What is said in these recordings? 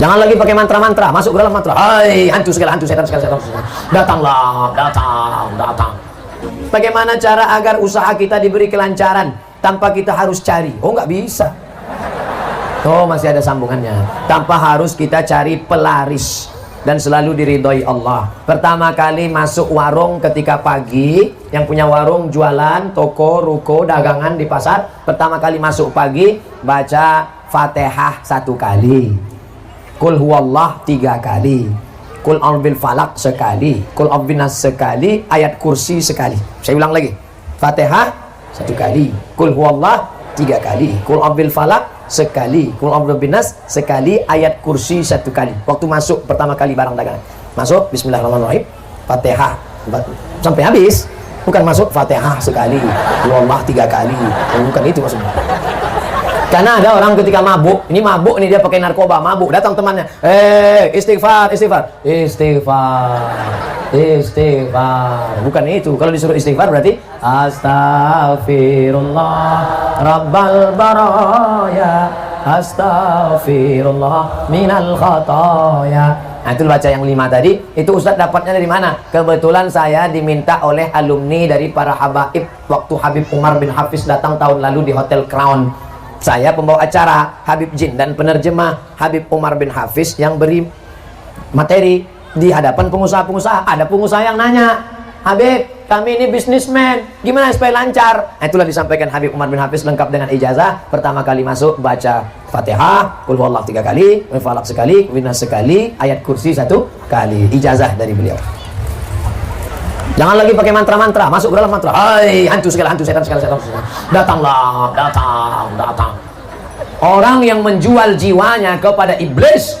Jangan lagi pakai mantra-mantra, masuk ke dalam mantra. Hai, hantu segala, hantu setan segala, setan. Datanglah, datang. Bagaimana cara agar usaha kita diberi kelancaran tanpa kita harus cari? Oh, nggak bisa. Oh, masih ada sambungannya. Tanpa harus kita cari pelaris dan selalu diridhoi Allah. Pertama kali masuk warung ketika pagi, yang punya warung jualan, toko, ruko, dagangan di pasar, pertama kali masuk pagi baca Fatihah 1 kali. Qul huwallah 3 kali, Qul a'udzu falaq sekali, Qul a'udzu binas sekali, ayat kursi sekali. Saya ulang lagi. Fatihah 1 kali, Qul huwallah 3 kali, Qul a'udzu falaq sekali, Qul a'udzu binas sekali, ayat kursi 1 kali. Waktu masuk pertama kali barang dagangan. Masuk bismillahirrahmanirrahim, Fatihah sampai habis. Bukan masuk Fatihah sekali, Qul huwallah 3 kali. Bukan itu maksudnya. Karena ada orang ketika mabuk, ini mabuk nih, dia pakai narkoba, mabuk, datang temannya, istighfar. Bukan itu. Kalau disuruh istighfar berarti astaghfirullah rabbal baraya, astaghfirullah minal khataya. Nah, itu baca yang 5 tadi. Itu Ustadz dapatnya dari mana? Kebetulan saya diminta oleh alumni dari para habaib waktu Habib Umar bin Hafiz datang tahun lalu di Hotel Crown. Saya pembawa acara Habib Jin dan penerjemah Habib Umar bin Hafiz yang beri materi di hadapan pengusaha-pengusaha. Ada pengusaha yang nanya, Habib, kami ini bisnismen, gimana supaya lancar? Nah, itulah disampaikan Habib Umar bin Hafiz lengkap dengan ijazah. Pertama kali masuk baca Fatihah, Qul huwallahu 3 kali, Qul falaq sekali, Qul binas sekali, ayat kursi 1 kali. Ijazah dari beliau. Jangan lagi pakai mantra-mantra, masuk ke dalam mantra. Hai, hantu segala, hantu setan segala, setan. Datanglah, datang. Orang yang menjual jiwanya kepada iblis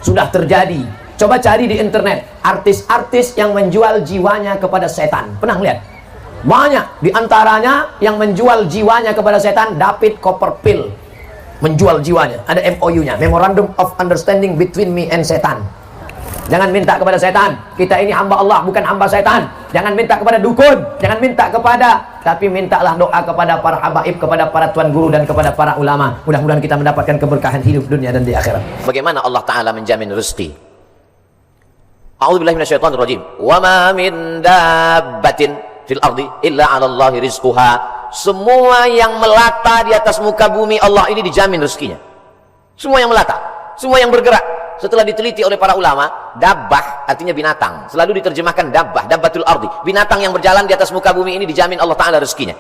sudah terjadi. Coba cari di internet artis-artis yang menjual jiwanya kepada setan. Pernah lihat? Banyak di antaranya yang menjual jiwanya kepada setan. David Copperfield menjual jiwanya. Ada MOU-nya, Memorandum of Understanding Between Me and Satan. Jangan minta kepada setan. Kita ini hamba Allah, bukan hamba setan. Jangan minta kepada dukun, jangan minta kepada, tapi mintalah doa kepada para habaib, kepada para tuan guru dan kepada para ulama. Mudah-mudahan kita mendapatkan keberkahan hidup dunia dan di akhirat. Bagaimana Allah Ta'ala menjamin rezeki? A'udzubillahi minasyaitonirrajim. Wa ma min dabbatin fil ardi illa 'ala Allahi rizquha. Semua yang melata di atas muka bumi Allah ini dijamin rezekinya. Semua yang melata, semua yang bergerak. Setelah diteliti oleh para ulama, dabbah artinya binatang. Selalu diterjemahkan dabbah, dabbatul ardi. Binatang yang berjalan di atas muka bumi ini dijamin Allah Ta'ala rezekinya.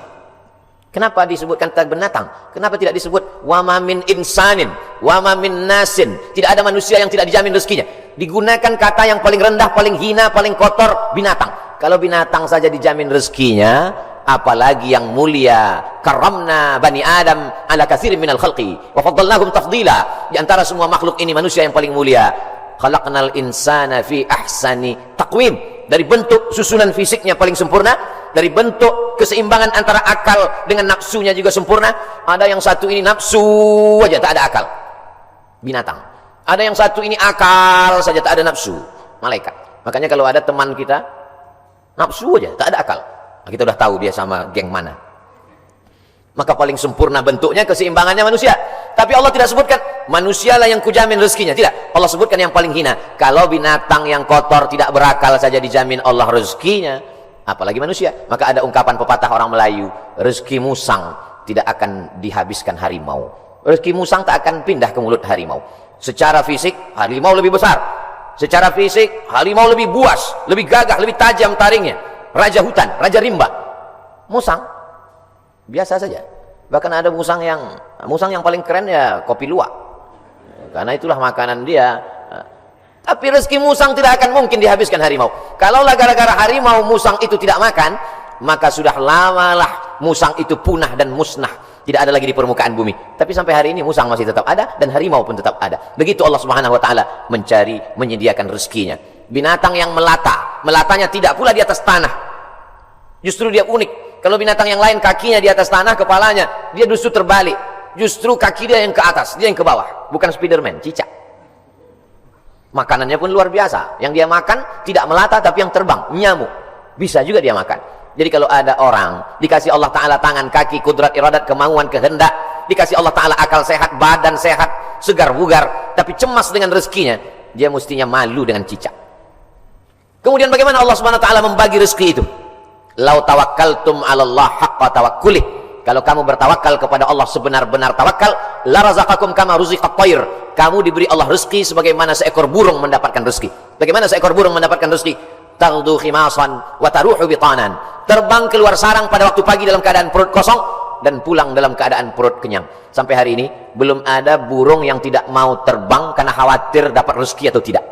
Kenapa disebutkan tentang binatang? Kenapa tidak disebut wa ma min insanin, wa ma min nasin? Tidak ada manusia yang tidak dijamin rezekinya. Digunakan kata yang paling rendah, paling hina, paling kotor, binatang. Kalau binatang saja dijamin rezekinya, apalagi yang mulia. Karamna bani Adam ala katsirin minal khalqi wa faddalnahum tafdila. Di antara semua makhluk ini manusia yang paling mulia. Khalaqnal insana fi ahsani taqwim. Dari bentuk susunan fisiknya paling sempurna, dari bentuk keseimbangan antara akal dengan nafsunya juga sempurna. Ada yang satu ini nafsu aja tak ada akal, binatang. Ada yang satu ini akal saja tak ada nafsu, malaikat. Makanya kalau ada teman kita nafsu aja tak ada akal, kita udah tahu dia sama geng mana. Maka paling sempurna bentuknya, keseimbangannya manusia. Tapi Allah tidak sebutkan manusialah yang kujamin rezekinya, tidak. Allah sebutkan yang paling hina. Kalau binatang yang kotor tidak berakal saja dijamin Allah rezekinya, apalagi manusia. Maka ada ungkapan pepatah orang Melayu, rezeki musang tidak akan dihabiskan harimau. Rezeki musang tak akan pindah ke mulut harimau. Secara fisik harimau lebih besar, secara fisik harimau lebih buas, lebih gagah, lebih tajam taringnya. Raja hutan, raja rimba. Musang biasa saja. Bahkan ada musang yang paling keren ya kopi luwak, karena itulah makanan dia. Tapi rezeki musang tidak akan mungkin dihabiskan harimau. Kalaulah gara-gara harimau musang itu tidak makan, maka sudah lamalah musang itu punah dan musnah, tidak ada lagi di permukaan bumi. Tapi sampai hari ini musang masih tetap ada dan harimau pun tetap ada. Begitu Allah Subhanahu wa taala menyediakan rezekinya. Binatang yang melatanya tidak pula di atas tanah. Justru dia unik. Kalau binatang yang lain kakinya di atas tanah, kepalanya, dia justru terbalik. Justru kaki dia yang ke atas, dia yang ke bawah. Bukan Spiderman, cicak. Makanannya pun luar biasa. Yang dia makan tidak melata tapi yang terbang, nyamuk. Bisa juga dia makan. Jadi kalau ada orang dikasih Allah Ta'ala tangan, kaki, kudrat, iradat, kemauan, kehendak, dikasih Allah Ta'ala akal sehat, badan sehat, segar bugar, tapi cemas dengan rezekinya, dia mestinya malu dengan cicak. Kemudian bagaimana Allah Subhanahu wa taala membagi rezeki itu? Lau tawakkaltum 'ala Allah haqqa tawakkulih. Kalau kamu bertawakal kepada Allah sebenar-benar tawakal, la razaqakum kama ruziqat thair. Kamu diberi Allah rezeki sebagaimana seekor burung mendapatkan rezeki. Bagaimana seekor burung mendapatkan rezeki? Taghdu khimasan wa taruhu bitanan. Terbang keluar sarang pada waktu pagi dalam keadaan perut kosong dan pulang dalam keadaan perut kenyang. Sampai hari ini belum ada burung yang tidak mau terbang karena khawatir dapat rezeki atau tidak.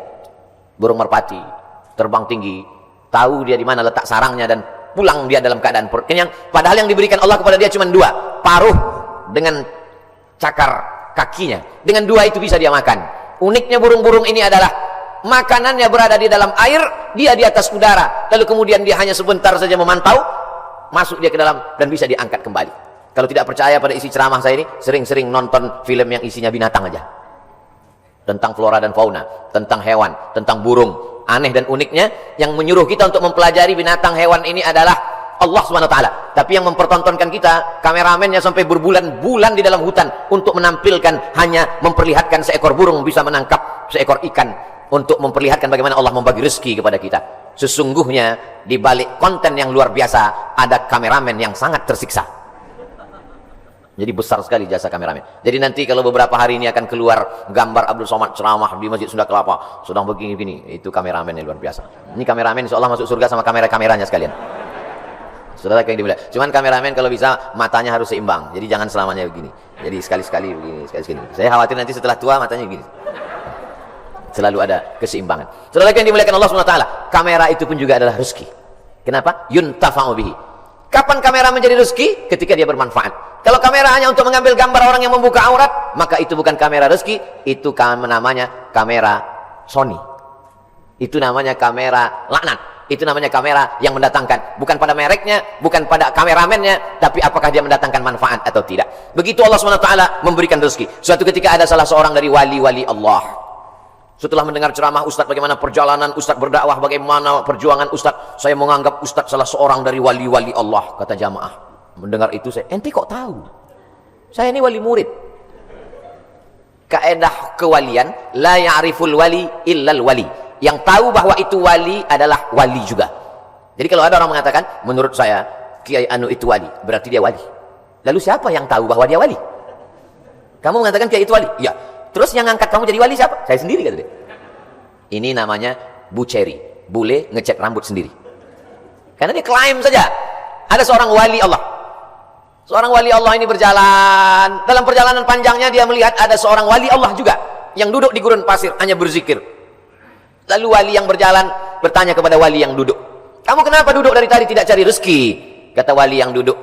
Burung merpati terbang tinggi, tahu dia di mana letak sarangnya dan pulang dia dalam keadaan perut kenyang. Padahal yang diberikan Allah kepada dia cuma dua, paruh dengan cakar kakinya. Dengan dua itu bisa dia makan. Uniknya burung-burung ini adalah makanannya berada di dalam air, dia di atas udara. Lalu kemudian dia hanya sebentar saja memantau, masuk dia ke dalam dan bisa diangkat kembali. Kalau tidak percaya pada isi ceramah saya ini, sering-sering nonton film yang isinya binatang aja. Tentang flora dan fauna, tentang hewan, tentang burung. Aneh dan uniknya, yang menyuruh kita untuk mempelajari binatang hewan ini adalah Allah SWT. Tapi yang mempertontonkan kita, kameramennya sampai berbulan-bulan di dalam hutan untuk menampilkan, hanya memperlihatkan seekor burung bisa menangkap seekor ikan, untuk memperlihatkan bagaimana Allah membagi rezeki kepada kita. Sesungguhnya di balik konten yang luar biasa ada kameramen yang sangat tersiksa. Jadi besar sekali jasa kameramen. Jadi nanti kalau beberapa hari ini akan keluar gambar Abdul Somad ceramah di Masjid Sunda Kelapa, sedang begini-begini, itu kameramen yang luar biasa. Ini kameramen insya Allah masuk surga sama kamera-kameranya sekalian. Saudara yang dimuliakan. Cuman kameramen kalau bisa matanya harus seimbang. Jadi jangan selamanya begini. Jadi sekali-sekali begini, sekali-sekali. Saya khawatir nanti setelah tua matanya begini. Selalu ada keseimbangan. Saudara yang dimuliakan Allah SWT, kamera itu pun juga adalah rezeki. Kenapa? Yuntafa'u bihi. Kapan kamera menjadi rezeki? Ketika dia bermanfaat. Kalau kamera hanya untuk mengambil gambar orang yang membuka aurat, maka itu bukan kamera rezeki, itu namanya kamera Sony. Itu namanya kamera laknat. Itu namanya kamera yang mendatangkan, bukan pada mereknya, bukan pada kameramennya, tapi apakah dia mendatangkan manfaat atau tidak. Begitu Allah SWT memberikan rezeki. Suatu ketika ada salah seorang dari wali-wali Allah. Setelah mendengar ceramah Ustadz bagaimana perjalanan Ustadz berdakwah, bagaimana perjuangan Ustadz, saya menganggap Ustadz salah seorang dari wali-wali Allah, kata jamaah. Mendengar itu saya, ente kok tahu? Saya ini wali murid. Kaedah kewalian, la ya'riful wali illal wali. Yang tahu bahwa itu wali adalah wali juga. Jadi kalau ada orang mengatakan, menurut saya Kiai Anu itu wali, berarti dia wali. Lalu siapa yang tahu bahwa dia wali? Kamu mengatakan Kiai itu wali? Iya. Terus yang ngangkat kamu jadi wali siapa? Saya sendiri, kata dia. Ini namanya buceri, bule ngecat rambut sendiri. Karena dia klaim saja ada seorang wali Allah. Seorang wali Allah ini berjalan, dalam perjalanan panjangnya dia melihat ada seorang wali Allah juga yang duduk di gurun pasir hanya berzikir. Lalu wali yang berjalan bertanya kepada wali yang duduk, kamu kenapa duduk dari tadi tidak cari rezeki? Kata wali yang duduk,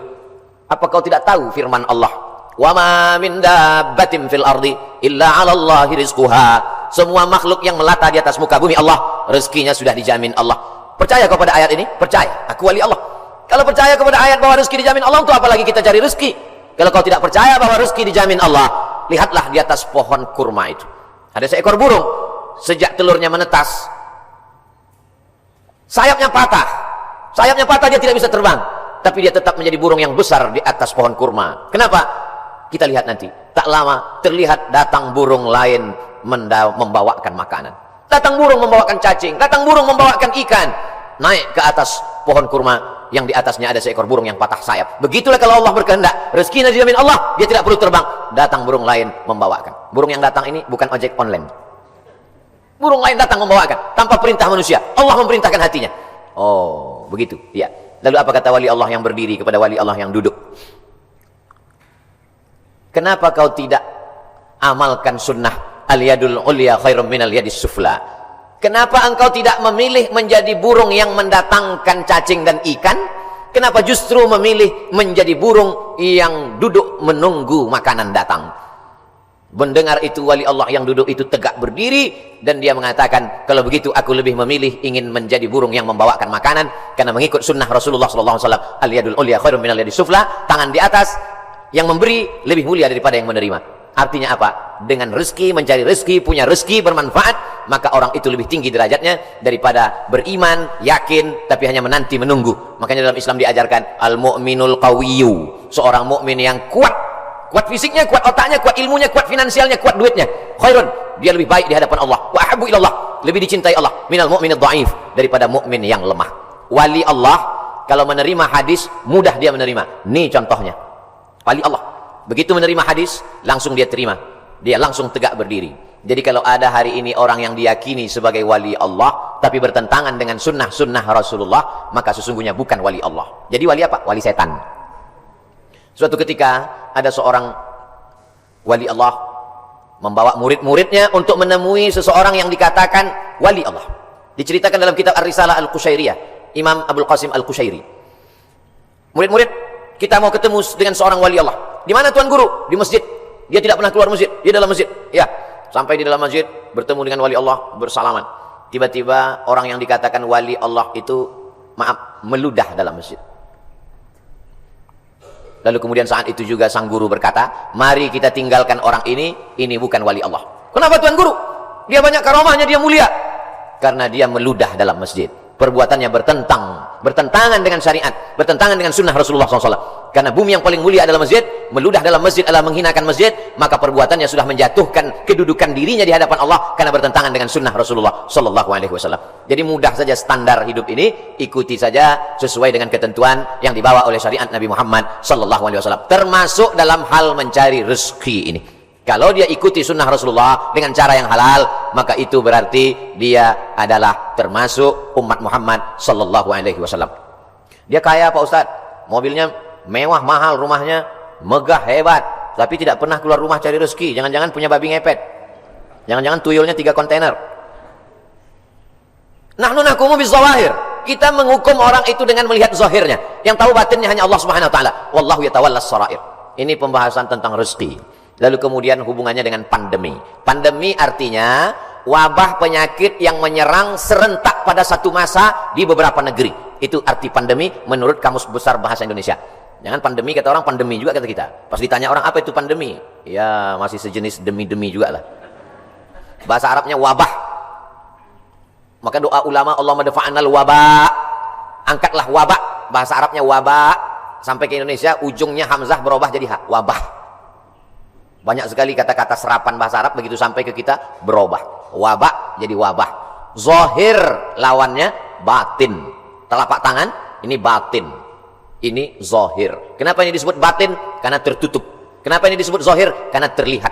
apa kau tidak tahu firman Allah, wa ma min dabbatin fil ardi illa 'ala Allahi rizquha. Semua makhluk yang melata di atas muka bumi Allah, rezekinya sudah dijamin Allah. Percaya kau pada ayat ini? Percaya, aku wali Allah. Kalau percaya kepada ayat bahwa rezeki dijamin Allah, untuk apa lagi kita cari rezeki? Kalau kau tidak percaya bahwa rezeki dijamin Allah, lihatlah di atas pohon kurma itu ada seekor burung. Sejak telurnya menetas, sayapnya patah, dia tidak bisa terbang, tapi dia tetap menjadi burung yang besar di atas pohon kurma. Kenapa? Kita lihat nanti. Tak lama terlihat datang burung lain membawakan makanan. Datang burung membawakan cacing, datang burung membawakan ikan. Naik ke atas pohon kurma yang di atasnya ada seekor burung yang patah sayap. Begitulah kalau Allah berkehendak, rezekinya dijamin Allah, dia tidak perlu terbang. Datang burung lain membawakan. Burung yang datang ini bukan ojek online. Burung lain datang membawakan tanpa perintah manusia. Allah memerintahkan hatinya. Oh, begitu. Ya. Lalu apa kata wali Allah yang berdiri kepada wali Allah yang duduk? Kenapa kau tidak amalkan sunnah al-yadul ulya khairum minal yadis sufla? Kenapa engkau tidak memilih menjadi burung yang mendatangkan cacing dan ikan? Kenapa justru memilih menjadi burung yang duduk menunggu makanan datang? Mendengar itu wali Allah yang duduk itu tegak berdiri dan dia mengatakan, kalau begitu aku lebih memilih ingin menjadi burung yang membawakan makanan, karena mengikut sunnah Rasulullah SAW. Al-yadul ulya khairum minal yadis sufla. Tangan di atas yang memberi lebih mulia daripada yang menerima. Artinya apa? Dengan rezeki, mencari rezeki, punya rezeki bermanfaat, maka orang itu lebih tinggi derajatnya daripada beriman, yakin, tapi hanya menanti menunggu. Makanya dalam Islam diajarkan al-mu'minul qawiyyu, seorang mukmin yang kuat kuat fisiknya, kuat otaknya, kuat ilmunya, kuat finansialnya, kuat duitnya, khairun, dia lebih baik di hadapan Allah. Wa ahabbu ilallah, lebih dicintai Allah minal mu'minid dhaif, daripada mukmin yang lemah. Wali Allah kalau menerima hadis mudah dia menerima. Nih contohnya wali Allah, begitu menerima hadis langsung dia terima, dia langsung tegak berdiri. Jadi kalau ada hari ini orang yang diyakini sebagai wali Allah tapi bertentangan dengan sunnah Rasulullah, maka sesungguhnya bukan wali Allah. Jadi wali apa? Wali setan. Suatu ketika ada seorang wali Allah membawa murid-muridnya untuk menemui seseorang yang dikatakan wali Allah. Diceritakan dalam kitab Ar-Risalah Al-Qushairiyah, Imam Abdul Qasim Al-Qushairi. Murid-murid, kita mau ketemu dengan seorang wali Allah. Di mana Tuan Guru? Di masjid. Dia tidak pernah keluar masjid, dia dalam masjid. Ya. Sampai di dalam masjid, bertemu dengan wali Allah, bersalaman. Tiba-tiba orang yang dikatakan wali Allah itu, maaf, meludah dalam masjid. Lalu kemudian saat itu juga sang guru berkata, mari kita tinggalkan orang ini bukan wali Allah. Kenapa Tuan Guru? Dia banyak karomahnya, dia mulia. Karena dia meludah dalam masjid. Perbuatannya bertentangan dengan syariat, bertentangan dengan sunnah Rasulullah SAW. Karena bumi yang paling mulia adalah masjid, meludah dalam masjid adalah menghinakan masjid, maka perbuatannya sudah menjatuhkan kedudukan dirinya di hadapan Allah karena bertentangan dengan sunnah Rasulullah SAW. Jadi mudah saja standar hidup ini, ikuti saja sesuai dengan ketentuan yang dibawa oleh syariat Nabi Muhammad SAW. Termasuk dalam hal mencari rezeki ini. Kalau dia ikuti sunnah Rasulullah dengan cara yang halal, maka itu berarti dia adalah termasuk umat Muhammad SAW. Dia kaya Pak Ustadz, mobilnya mewah, mahal, rumahnya megah, hebat, tapi tidak pernah keluar rumah cari rezeki. Jangan-jangan punya babi ngepet, jangan-jangan tuyulnya 3 kontainer. Nahnu nakumu bizawahir, kita menghukum orang itu dengan melihat zahirnya. Yang tahu batinnya hanya Allah Subhanahu wa taala. Wallahu yatawallas sarair. Ini pembahasan tentang rezeki. Lalu kemudian hubungannya dengan pandemi. Pandemi artinya wabah penyakit yang menyerang serentak pada satu masa di beberapa negeri. Itu arti pandemi menurut Kamus Besar Bahasa Indonesia. Jangan pandemi, kata orang pandemi juga kata kita. Pas ditanya orang apa itu pandemi, ya masih sejenis demi-demi juga lah. Bahasa Arabnya wabah. Maka doa ulama, Allahumma dafa'anal wabah, angkatlah wabah. Bahasa Arabnya wabah. Sampai ke Indonesia ujungnya hamzah berubah jadi ha, wabah. Banyak sekali kata-kata serapan bahasa Arab begitu sampai ke kita berubah. Wabah jadi wabah. Zahir lawannya batin. Telapak tangan ini batin, ini zahir. Kenapa ini disebut batin? Karena tertutup. Kenapa ini disebut zahir? Karena terlihat.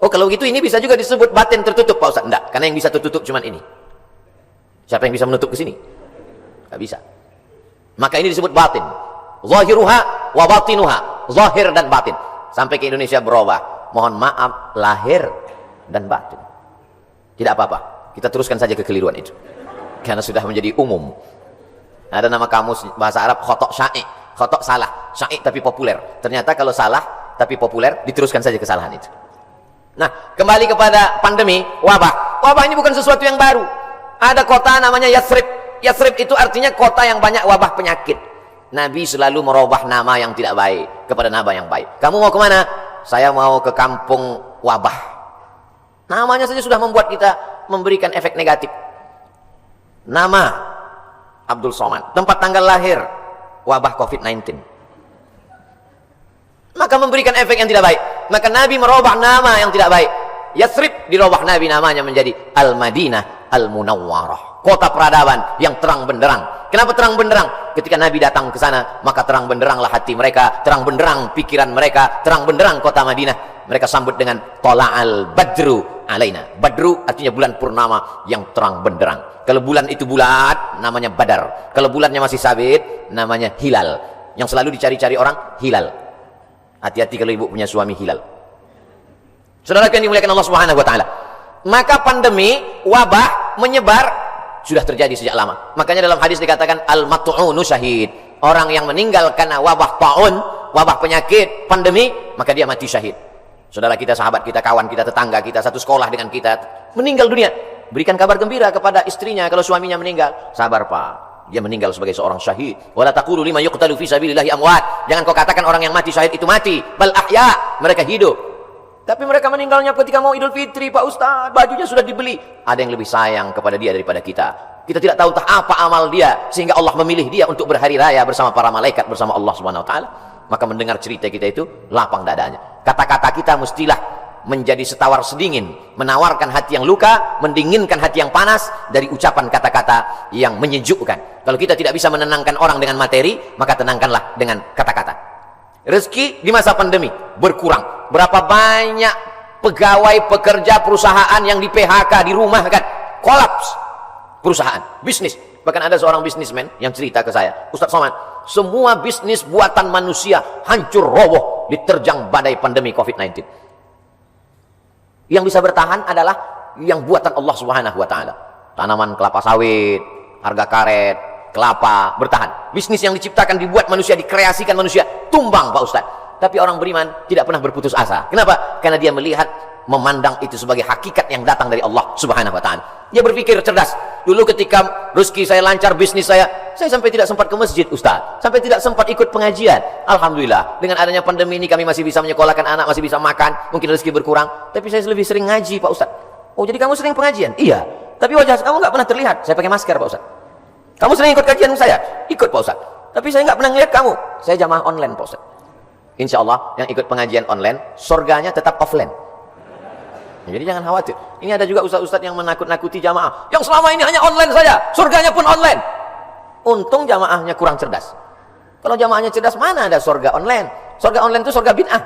Oh kalau gitu ini bisa juga disebut batin tertutup Pak Ustaz? Enggak, karena yang bisa tertutup cuma ini. Siapa yang bisa menutup ke sini? Enggak bisa. Maka ini disebut batin. Zahiruha wa batinuha, zahir dan batin. Sampai ke Indonesia berubah. Mohon maaf, lahir dan batin. Tidak apa-apa, kita teruskan saja kekeliruan itu. Karena sudah menjadi umum. Ada nama kamus bahasa Arab khotok sya'i, khotok salah, sya'i tapi populer. Ternyata kalau salah tapi populer, diteruskan saja kesalahan itu. Nah, kembali kepada pandemi, wabah. Wabah ini bukan sesuatu yang baru. Ada kota namanya Yathrib. Yathrib itu artinya kota yang banyak wabah penyakit. Nabi selalu merubah nama yang tidak baik kepada nama yang baik. Kamu mau kemana? Saya mau ke kampung wabah. Namanya saja sudah membuat kita memberikan efek negatif. Nama Abdul Somad, tempat tanggal lahir wabah COVID-19. Maka memberikan efek yang tidak baik. Maka Nabi merubah nama yang tidak baik. Yathrib dirubah Nabi namanya menjadi Al-Madinah Al-Munawwarah, kota peradaban yang terang benderang. Kenapa terang benderang? Ketika Nabi datang ke sana, maka terang benderanglah hati mereka, terang benderang pikiran mereka, terang benderang kota Madinah. Mereka sambut dengan Tola'al Badru alaina. Badru artinya bulan purnama yang terang benderang. Kalau bulan itu bulat, namanya Badar. Kalau bulannya masih sabit, namanya Hilal. Yang selalu dicari-cari orang, Hilal. Hati-hati kalau ibu punya suami Hilal. Saudara yang dimuliakan Allah Subhanahu wa taala. Maka pandemi, wabah menyebar sudah terjadi sejak lama. Makanya dalam hadis dikatakan al-mat'unu syahid. Orang yang meninggal karena wabah ta'un, wabah penyakit, pandemi, maka dia mati syahid. Saudara kita, sahabat kita, kawan kita, tetangga kita, satu sekolah dengan kita, meninggal dunia. Berikan kabar gembira kepada istrinya kalau suaminya meninggal. Sabar Pak, dia meninggal sebagai seorang syahid. Wala taqulu liman yuqtalu fi sabilillahi amwat. Jangan kau katakan orang yang mati syahid itu mati. Bal ahya, mereka hidup. Tapi mereka meninggalnya ketika mau Idul Fitri, Pak Ustaz, bajunya sudah dibeli. Ada yang lebih sayang kepada dia daripada kita. Kita tidak tahu entah apa amal dia sehingga Allah memilih dia untuk berhari raya bersama para malaikat, bersama Allah Subhanahu wa taala. maka mendengar cerita kita itu lapang dadanya. Kata-kata kita mestilah menjadi setawar sedingin, menawarkan hati yang luka, mendinginkan hati yang panas dari ucapan kata-kata yang menyejukkan. Kalau kita tidak bisa menenangkan orang dengan materi, maka tenangkanlah dengan kata-kata. Rezeki di masa pandemi berkurang. Berapa banyak pegawai, pekerja perusahaan yang di PHK, dirumahkan, kolaps perusahaan, bisnis. Bahkan ada seorang bisnismen yang cerita ke saya, Ustaz Somad, semua bisnis buatan manusia hancur roboh diterjang badai pandemi COVID-19. Yang bisa bertahan adalah yang buatan Allah Subhanahu wa taala. Tanaman kelapa sawit, harga karet, kelapa bertahan. Bisnis yang diciptakan, dibuat manusia, dikreasikan manusia, tumbang Pak Ustaz. Tapi orang beriman tidak pernah berputus asa. Kenapa? Karena dia melihat, memandang itu sebagai hakikat yang datang dari Allah Subhanahu wa taala. Dia berpikir cerdas. Dulu ketika rezeki saya lancar, bisnis saya sampai tidak sempat ke masjid Ustaz, sampai tidak sempat ikut pengajian. Alhamdulillah, dengan adanya pandemi ini kami masih bisa menyekolahkan anak, masih bisa makan, mungkin rezeki berkurang, tapi saya lebih sering ngaji Pak Ustaz. Oh, jadi kamu sering pengajian? Iya, tapi wajah kamu nggak pernah terlihat. Saya pakai masker Pak Ustaz. Kamu sering ikut kajian saya? Ikut Pak Ustaz, tapi saya nggak pernah ngeliat kamu. Saya jamaah online Pak Ustaz. Insya Allah yang ikut pengajian online, surganya tetap offline. Jadi jangan khawatir. Ini ada juga ustaz-ustaz yang menakut-nakuti jamaah, yang selama ini hanya online saja, surganya pun online. Untung jamaahnya kurang cerdas. Kalau jamaahnya cerdas, mana ada surga online? Surga online itu surga bid'ah.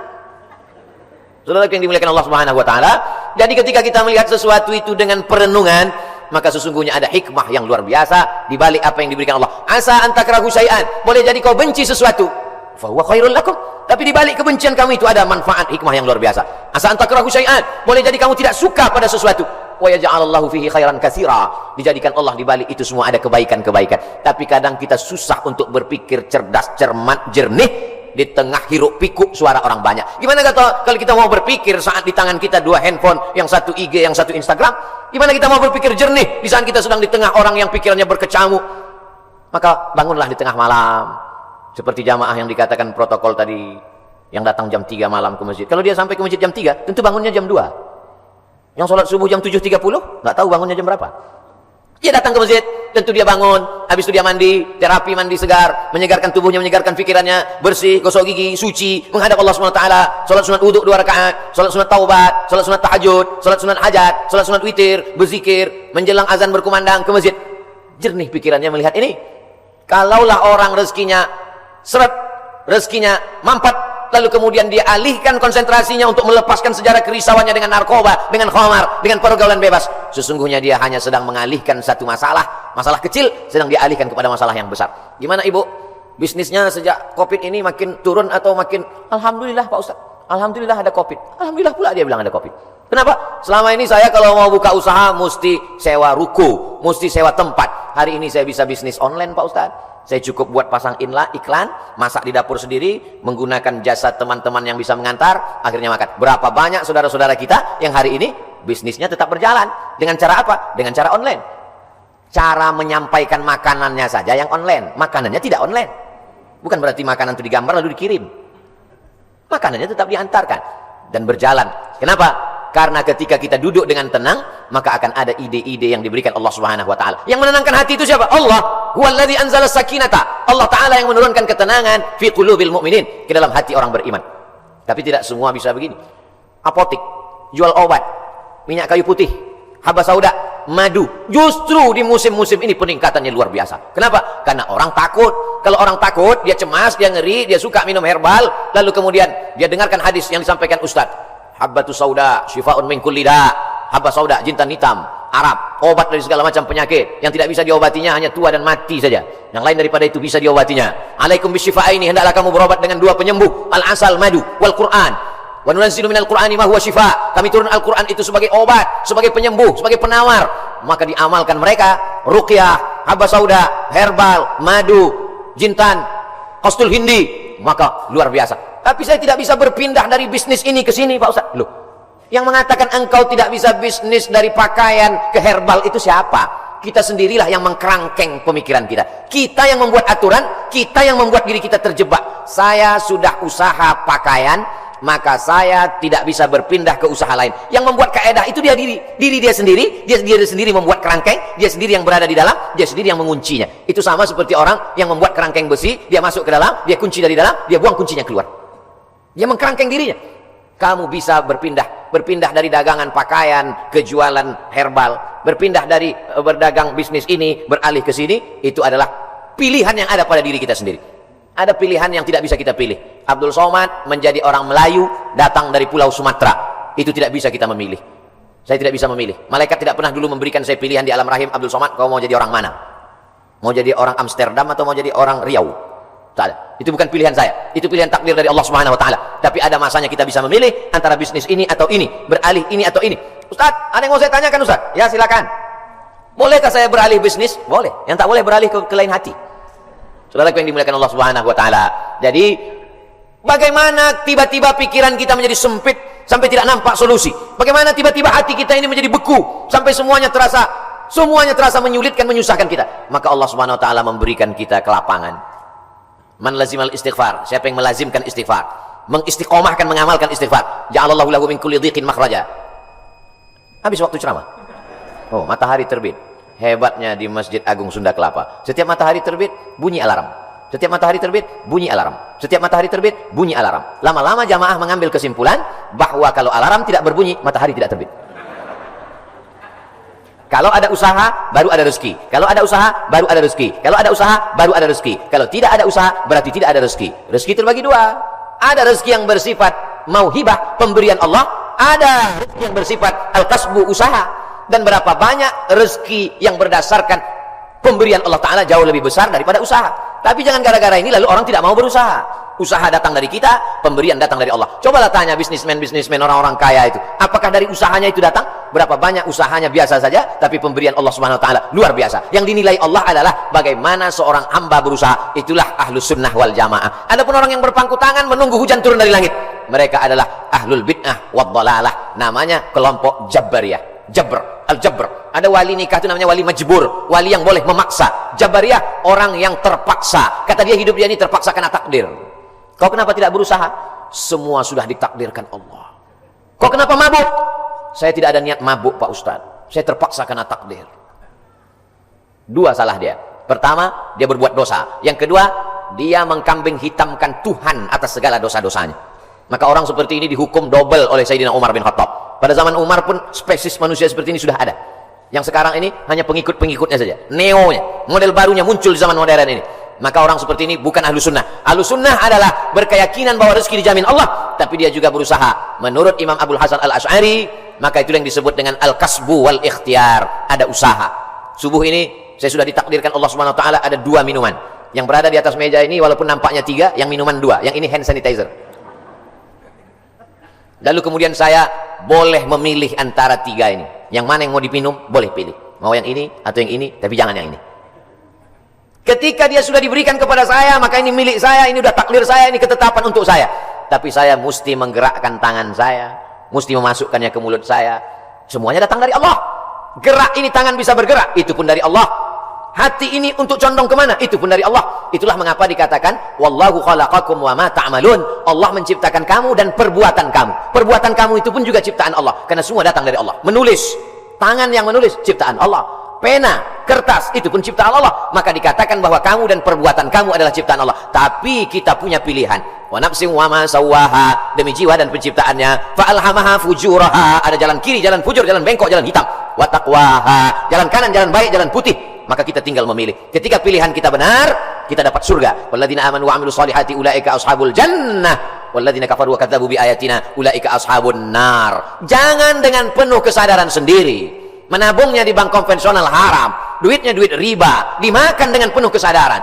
Saudara yang dimuliakan Allah Subhanahu wa taala, jadi ketika kita melihat sesuatu itu dengan perenungan, maka sesungguhnya ada hikmah yang luar biasa di balik apa yang diberikan Allah. Asa an takrahu syai'an, boleh jadi kau benci sesuatu, fa huwa khairul lakum. Tapi di balik kebencian kamu itu ada manfaat, hikmah yang luar biasa. Asa an takrahu syai'an, boleh jadi kamu tidak suka pada sesuatu, wa yaj'alallahu fihi khairan katsira, dijadikan Allah di balik itu semua ada kebaikan-kebaikan. Tapi kadang kita susah untuk berpikir cerdas, cermat, jernih di tengah hiruk pikuk suara orang banyak. Gimana kalau kita mau berpikir saat di tangan kita dua handphone, yang satu IG, yang satu Instagram? Gimana kita mau berpikir jernih di saat kita sedang di tengah orang yang pikirannya berkecamuk? Maka bangunlah di tengah malam, seperti jamaah yang dikatakan protokol tadi, yang datang jam 3 malam ke masjid. Kalau dia sampai ke masjid jam 3, tentu bangunnya jam 2. Yang sholat subuh jam 7.30, nggak tahu bangunnya jam berapa. Dia datang ke masjid, tentu dia bangun, habis itu dia mandi, terapi mandi segar, menyegarkan tubuhnya, menyegarkan pikirannya, bersih, gosok gigi, suci, menghadap Allah SWT, sholat sunat wudhu 2 rakaat, sholat sunat taubat, sholat sunat tahajud, sholat sunat hajat, sholat sunat witir, berzikir, menjelang azan berkumandang ke masjid. Jernih pikirannya melihat ini. Kalaulah orang rezekinya seret, rezekinya mampat, lalu kemudian dia alihkan konsentrasinya untuk melepaskan sejarah kerisauannya dengan narkoba, dengan khamar, dengan pergaulan bebas, sesungguhnya dia hanya sedang mengalihkan satu masalah kecil, sedang dialihkan kepada masalah yang besar. Gimana ibu? Bisnisnya sejak Covid ini makin turun atau makin? Alhamdulillah Pak Ustaz, alhamdulillah ada Covid. Alhamdulillah pula dia bilang ada Covid. Kenapa? Selama ini saya kalau mau buka usaha mesti sewa ruko, mesti sewa tempat. Hari ini saya bisa bisnis online Pak Ustaz. Saya cukup buat pasang iklan, masak di dapur sendiri, menggunakan jasa teman-teman yang bisa mengantar, akhirnya makan. Berapa banyak saudara-saudara kita yang hari ini bisnisnya tetap berjalan. Dengan cara apa? Dengan cara online. Cara menyampaikan makanannya saja yang online, makanannya tidak online. Bukan berarti makanan itu digambar lalu dikirim. Makanannya tetap diantarkan dan berjalan. Kenapa? Karena ketika kita duduk dengan tenang, maka akan ada ide-ide yang diberikan Allah Subhanahu wa taala. Yang menenangkan hati itu siapa? Allah. Huwallazi anzala sakinata. Allah taala yang menurunkan ketenangan fi qulubil mu'minin, ke dalam hati orang beriman. Tapi tidak semua bisa begini. Apotik, jual obat, minyak kayu putih, haba sauda, madu. Justru di musim-musim ini peningkatannya luar biasa. Kenapa? Karena orang takut. Kalau orang takut, dia cemas, dia ngeri, dia suka minum herbal, lalu kemudian dia dengarkan hadis yang disampaikan Ustaz. Habbatus sauda syifaun min kulli da. Habba sauda, jintan hitam, Arab, obat dari segala macam penyakit. Yang tidak bisa diobatinya hanya tua dan mati saja. Yang lain daripada itu bisa diobatinya. Alaikum bisyifaaini, hendaklah kamu berobat dengan 2 penyembuh, al-asal, madu, wal Qur'an. Wa nunazzilu minal Qur'ani ma huwa syifa. Kami turun Al-Qur'an itu sebagai obat, sebagai penyembuh, sebagai penawar. Maka diamalkan mereka ruqyah, habba sauda, herbal, madu, jintan, qastul hindi. Maka luar biasa. Tapi saya tidak bisa berpindah dari bisnis ini ke sini Pak Ustaz. Loh, yang mengatakan engkau tidak bisa bisnis dari pakaian ke herbal itu siapa? Kita sendirilah yang mengkerangkeng pemikiran kita. Kita yang membuat aturan, kita yang membuat diri kita terjebak. Saya sudah usaha pakaian, maka saya tidak bisa berpindah ke usaha lain. Yang membuat kaidah itu dia diri dia sendiri, dia sendiri membuat kerangkeng, dia sendiri yang berada di dalam, dia sendiri yang menguncinya. Itu sama seperti orang yang membuat kerangkeng besi, dia masuk ke dalam, dia kunci dari dalam, dia buang kuncinya keluar. Dia mengkerangkeng dirinya. Kamu bisa berpindah dari dagangan pakaian ke jualan herbal, berpindah dari berdagang bisnis ini beralih ke sini. Itu adalah pilihan yang ada pada diri kita sendiri. Ada pilihan yang tidak bisa kita pilih. Abdul Somad menjadi orang Melayu datang dari Pulau Sumatera, itu tidak bisa kita memilih. Saya tidak bisa memilih. Malaikat tidak pernah dulu memberikan saya pilihan di alam rahim, Abdul Somad, kau mau jadi orang mana? Mau jadi orang Amsterdam atau mau jadi orang Riau? Tak ada. Itu bukan pilihan saya. Itu pilihan takdir dari Allah Subhanahu wa taala. Tapi ada masanya kita bisa memilih antara bisnis ini atau ini, beralih ini atau ini. Ustaz, ada yang mau saya tanyakan, Ustaz? Ya, silakan. Bolehkah saya beralih bisnis? Boleh. Yang tak boleh beralih ke lain hati. Saudara yang dimuliakan Allah Subhanahu wa taala. Jadi, bagaimana tiba-tiba pikiran kita menjadi sempit sampai tidak nampak solusi? Bagaimana tiba-tiba hati kita ini menjadi beku sampai semuanya terasa menyulitkan, menyusahkan kita? Maka Allah Subhanahu wa taala memberikan kita kelapangan. Man lazimal istighfar, siapa yang melazimkan istighfar, mengistiqomahkan, mengamalkan istighfar, ja'alallahu lahu min kulli dhiqin makhraja. Habis waktu ceramah. Oh, matahari terbit. Hebatnya di Masjid Agung Sunda Kelapa. Setiap matahari terbit, bunyi alarm. Setiap matahari terbit, bunyi alarm. Setiap matahari terbit, bunyi alarm. Lama-lama jamaah mengambil kesimpulan bahwa kalau alarm tidak berbunyi, matahari tidak terbit. Kalau ada usaha, baru ada rezeki. Kalau ada usaha, baru ada rezeki. Kalau ada usaha, baru ada rezeki. Kalau tidak ada usaha, berarti tidak ada rezeki. Rezeki terbagi dua. Ada rezeki yang bersifat mauhibah, pemberian Allah. Ada rezeki yang bersifat al-kasbu, usaha. Dan berapa banyak rezeki yang berdasarkan pemberian Allah Ta'ala jauh lebih besar daripada usaha. Tapi jangan gara-gara ini lalu orang tidak mau berusaha. Usaha datang dari kita, pemberian datang dari Allah. Cobalah tanya bisnismen orang-orang kaya itu, apakah dari usahanya itu datang? Berapa banyak usahanya biasa saja, tapi pemberian Allah Subhanahu wa taala luar biasa. Yang dinilai Allah adalah bagaimana seorang hamba berusaha. Itulah ahlus sunnah wal jamaah. Adapun orang yang berpangku tangan menunggu hujan turun dari langit, mereka adalah ahlul bid'ah wad dhalalah. Namanya kelompok Jabariyah. Al-Jabr. Ada wali nikah itu namanya wali majbur, wali yang boleh memaksa. Jabariyah orang yang terpaksa. Kata dia, hidup dia ini terpaksa karena takdir. Kau kenapa tidak berusaha? Semua sudah ditakdirkan Allah. Kau kenapa mabuk? Saya tidak ada niat mabuk, Pak Ustaz. Saya terpaksa karena takdir. Dua salah dia. Pertama, dia berbuat dosa. Yang kedua, dia mengkambing hitamkan Tuhan atas segala dosa-dosanya. Maka orang seperti ini dihukum double oleh Sayyidina Umar bin Khattab. Pada zaman Umar pun spesies manusia seperti ini sudah ada. Yang sekarang ini hanya pengikut-pengikutnya saja. Neonya, model barunya muncul di zaman modern ini. Maka orang seperti ini bukan ahlu sunnah. Ahlu sunnah adalah berkeyakinan bahwa rezeki dijamin Allah, tapi dia juga berusaha. Menurut Imam Abdul Hasan Al-Ash'ari, maka itu yang disebut dengan al-kasbu wal ikhtiar. Ada usaha. Subuh ini saya sudah ditakdirkan Allah Subhanahu wa taala ada 2 minuman. Yang berada di atas meja ini walaupun nampaknya 3, yang minuman 2. Yang ini hand sanitizer. Lalu kemudian saya boleh memilih antara 3 ini. Yang mana yang mau diminum, boleh pilih. Mau yang ini atau yang ini, tapi jangan yang ini. Ketika dia sudah diberikan kepada saya, maka ini milik saya, ini udah takdir saya, ini ketetapan untuk saya. Tapi saya mesti menggerakkan tangan saya, mesti memasukkannya ke mulut saya. Semuanya datang dari Allah. Gerak ini tangan bisa bergerak, itu pun dari Allah. Hati ini untuk condong kemana, itu pun dari Allah. Itulah mengapa dikatakan wallahu khalaqakum wa ma ta'malun. Allah menciptakan kamu dan perbuatan kamu. Perbuatan kamu itu pun juga ciptaan Allah, karena semua datang dari Allah. Menulis, tangan yang menulis ciptaan Allah. Pena, kertas, itu pun ciptaan Allah. Maka dikatakan bahwa kamu dan perbuatan kamu adalah ciptaan Allah. Tapi kita punya pilihan. Wa nafsin wa ma sawwaha, demi jiwa dan penciptaannya. Fa alhamaha fujuraha, ada jalan kiri, jalan fujur, jalan bengkok, jalan hitam. Wa taqwaha, jalan kanan, jalan baik, jalan putih. Maka kita tinggal memilih. Ketika pilihan kita benar, kita dapat surga. Walladzina amanu wa 'amilus solihati ulaika ashabul jannah. Walladzina kafaru wa kadzdzabu bi ayatina ulaika ashabun nar. Jangan dengan penuh kesadaran sendiri. Menabungnya di bank konvensional haram, duitnya duit riba, dimakan dengan penuh kesadaran.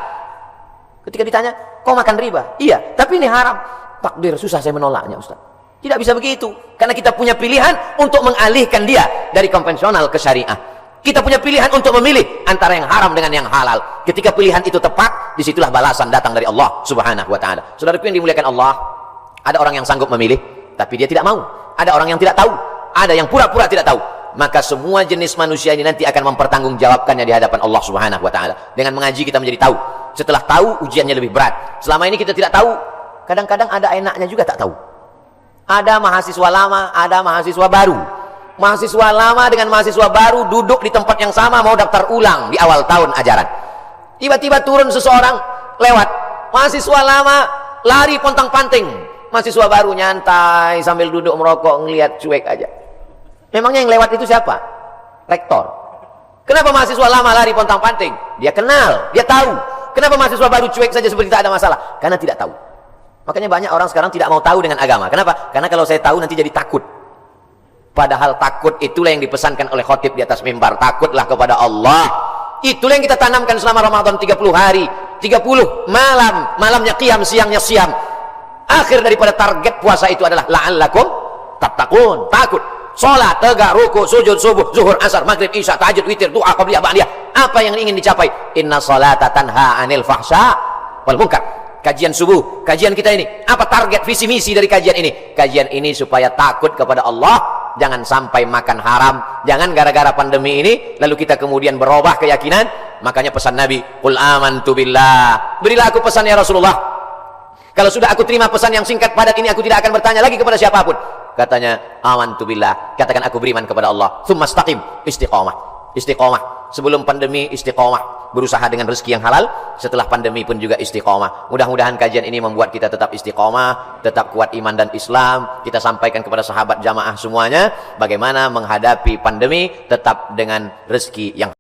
Ketika ditanya, kau makan riba? Iya, tapi ini haram. Takdir, susah saya menolaknya, Ustaz. Tidak bisa begitu, karena kita punya pilihan untuk mengalihkan dia dari konvensional ke syariah. Kita punya pilihan untuk memilih antara yang haram dengan yang halal. Ketika pilihan itu tepat, disitulah balasan datang dari Allah Subhanahu wa ta'ala. Saudaraku yang dimuliakan Allah, ada orang yang sanggup memilih, tapi dia tidak mau. Ada orang yang tidak tahu, ada yang pura-pura tidak tahu. Maka semua jenis manusia ini nanti akan mempertanggungjawabkannya di hadapan Allah Subhanahu wa taala. Dengan mengaji kita menjadi tahu. Setelah tahu, ujiannya lebih berat. Selama ini kita tidak tahu, kadang-kadang ada enaknya juga tak tahu. Ada mahasiswa lama, ada mahasiswa baru. Mahasiswa lama dengan mahasiswa baru duduk di tempat yang sama mau daftar ulang di awal tahun ajaran. Tiba-tiba turun seseorang lewat. Mahasiswa lama lari pontang-panting. Mahasiswa baru nyantai sambil duduk merokok, ngelihat cuek aja. Memangnya yang lewat itu siapa? Rektor. Kenapa mahasiswa lama lari pontang-panting? Dia kenal, dia tahu. Kenapa mahasiswa baru cuek saja seperti tak ada masalah? Karena tidak tahu. Makanya banyak orang sekarang tidak mau tahu dengan agama. Kenapa? Karena kalau saya tahu nanti jadi takut. Padahal takut itulah yang dipesankan oleh khotib di atas mimbar. Takutlah kepada Allah. Itulah yang kita tanamkan selama Ramadan 30 hari. 30 malam. Malamnya qiyam, siangnya siam. Akhir daripada target puasa itu adalah la'allakum tattaqun. Takut. Salat, tegak, ruku, sujud, subuh, zuhur, asar, maghrib, isya, tahajud, witir, doa, qabliyah, ba'diyah. Apa yang ingin dicapai? Inna salata tanha 'anil fahsya wal munkar. Kajian subuh, kajian kita ini. Apa target visi misi dari kajian ini? Kajian ini supaya takut kepada Allah. Jangan sampai makan haram. Jangan gara-gara pandemi ini lalu kita kemudian berubah keyakinan. Makanya pesan Nabi, qul amantu billah. Berilah aku pesan ya Rasulullah. Kalau sudah aku terima pesan yang singkat padat ini, aku tidak akan bertanya lagi kepada siapapun. Katanya, amantu billah. Katakan aku beriman kepada Allah. Tsumma istaqim, istiqamah. Istiqamah. Sebelum pandemi istiqamah. Berusaha dengan rezeki yang halal. Setelah pandemi pun juga istiqamah. Mudah-mudahan kajian ini membuat kita tetap istiqamah, tetap kuat iman dan Islam. Kita sampaikan kepada sahabat jamaah semuanya bagaimana menghadapi pandemi tetap dengan rezeki yang